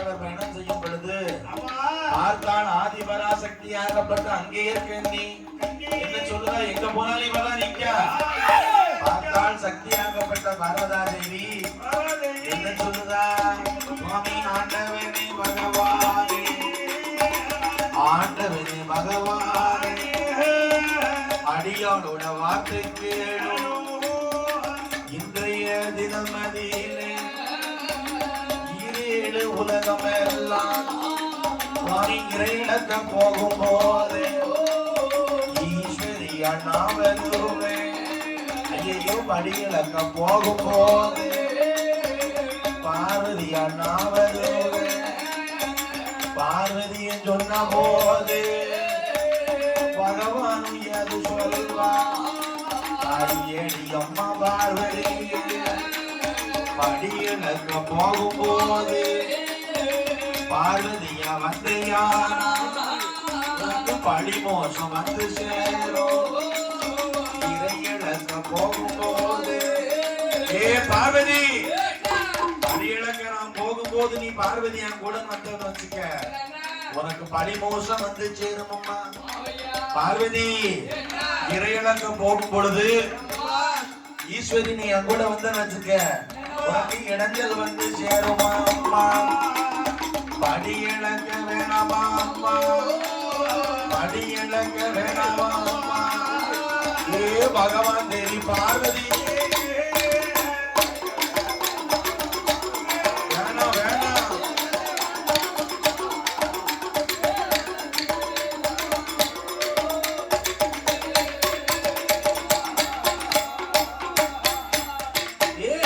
ஆண்டவர் பயணம் செய்யும் பொழுது பார்த்தான் ஆதிபராசக்தியாகப்பட்ட அங்கே இருக்க நீ என்ன சொல்லுதா? எங்க போனாலும் இவதான் நிக்கா. பார்த்தால் சக்தியாகப்பட்ட பாரதா தேவி என்ன சொல்லுதா? சுவாமி ஆண்டவனே பகவானே, ஆண்டவனே பகவானே, அடியானோட வார்த்தை கேளும். இன்றைய தினமதியிலே ஈரேழு உலகம் எல்லாம் சுவாமி இறையிழக்க போகும் போது ஈஸ்வரி அண்ணாவதுவே ஐயோ படியிழக்க போகும் போது பார்வதி அண்ணாவதுவே பார்வதியை சொன்ன போது பகவான் அது சொல்வா, அடியடி அம்மா பார்வதி படியிழக்க போகும் போது பார்வதியா வந்தையா படி மோசம் வந்து சேரும். இறையிழக்க போகும்போது ஏ பார்வதி, படி இழக்க நான் போகும்போது நீ பார்வதி என் கூட வந்து வச்சுக்க, உனக்கு படி மோசம் வந்து சேரும். அம்மா பார்வதி இறையிழக்க போகும் பொழுது ஈஸ்வரி நீ என் கூட வந்து வச்சுக்க, உனக்கு இடைஞ்சல் வந்து சேருமா. அம்மா படி இழக்க வேணாமா அம்மா, படி இழக்க வேணாமா அம்மா. ஏ பகவான் தேவி பார்வதி